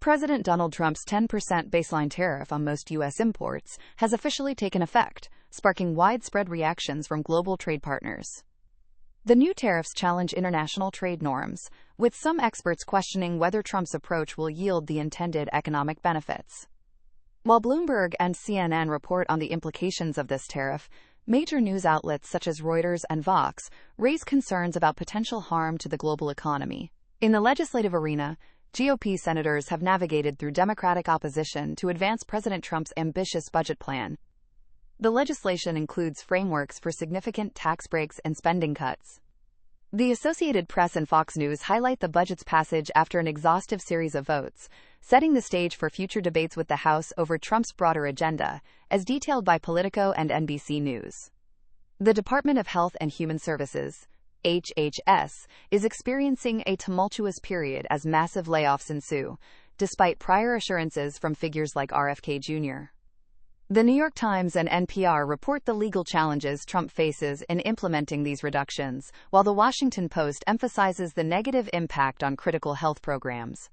President Donald Trump's 10% baseline tariff on most U.S. imports has officially taken effect, sparking widespread reactions from global trade partners. The new tariffs challenge international trade norms, with some experts questioning whether Trump's approach will yield the intended economic benefits. While Bloomberg and CNN report on the implications of this tariff, major news outlets such as Reuters and Vox raise concerns about potential harm to the global economy. In the legislative arena, GOP senators have navigated through Democratic opposition to advance President Trump's ambitious budget plan. The legislation includes frameworks for significant tax breaks and spending cuts. The Associated Press and Fox News highlight the budget's passage after an exhaustive series of votes, setting the stage for future debates with the House over Trump's broader agenda, as detailed by Politico and NBC News. The Department of Health and Human Services, HHS, is experiencing a tumultuous period as massive layoffs ensue, despite prior assurances from figures like RFK Jr. The New York Times and NPR report the legal challenges Trump faces in implementing these reductions, while The Washington Post emphasizes the negative impact on critical health programs.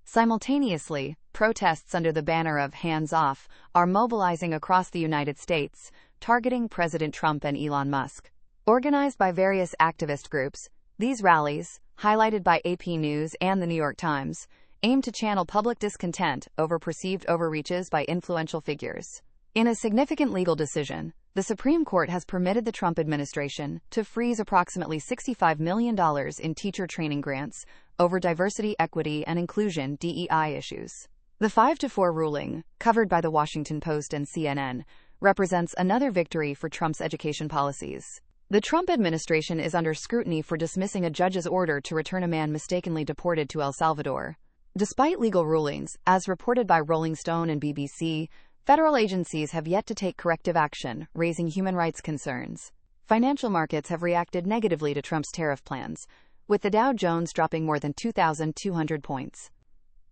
Simultaneously, protests under the banner of Hands Off are mobilizing across the United States, targeting President Trump and Elon Musk. Organized by various activist groups, these rallies, highlighted by AP News and The New York Times, aim to channel public discontent over perceived overreaches by influential figures. In a significant legal decision, the Supreme Court has permitted the Trump administration to freeze approximately $65 million in teacher training grants over diversity, equity, and inclusion (DEI) issues. The 5-4 ruling, covered by The Washington Post and CNN, represents another victory for Trump's education policies. The Trump administration is under scrutiny for dismissing a judge's order to return a man mistakenly deported to El Salvador. Despite legal rulings, as reported by Rolling Stone and BBC, federal agencies have yet to take corrective action, raising human rights concerns. Financial markets have reacted negatively to Trump's tariff plans, with the Dow Jones dropping more than 2,200 points.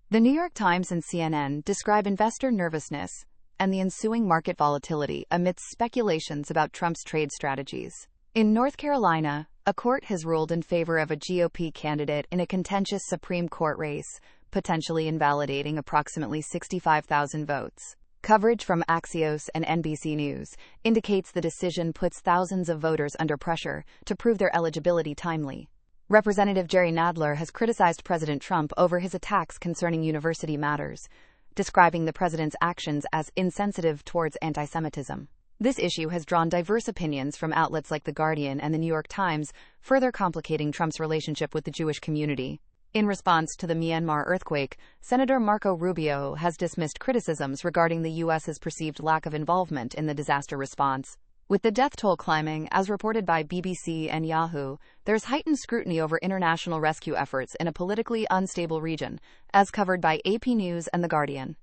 The New York Times and CNN describe investor nervousness and the ensuing market volatility amidst speculations about Trump's trade strategies. In North Carolina, a court has ruled in favor of a GOP candidate in a contentious Supreme Court race, potentially invalidating approximately 65,000 votes. Coverage from Axios and NBC News indicates the decision puts thousands of voters under pressure to prove their eligibility timely. Representative Jerry Nadler has criticized President Trump over his attacks concerning university matters, describing the president's actions as insensitive towards anti-Semitism. This issue has drawn diverse opinions from outlets like The Guardian and The New York Times, further complicating Trump's relationship with the Jewish community. In response to the Myanmar earthquake, Senator Marco Rubio has dismissed criticisms regarding the U.S.'s perceived lack of involvement in the disaster response. With the death toll climbing, as reported by BBC and Yahoo, there's heightened scrutiny over international rescue efforts in a politically unstable region, as covered by AP News and The Guardian.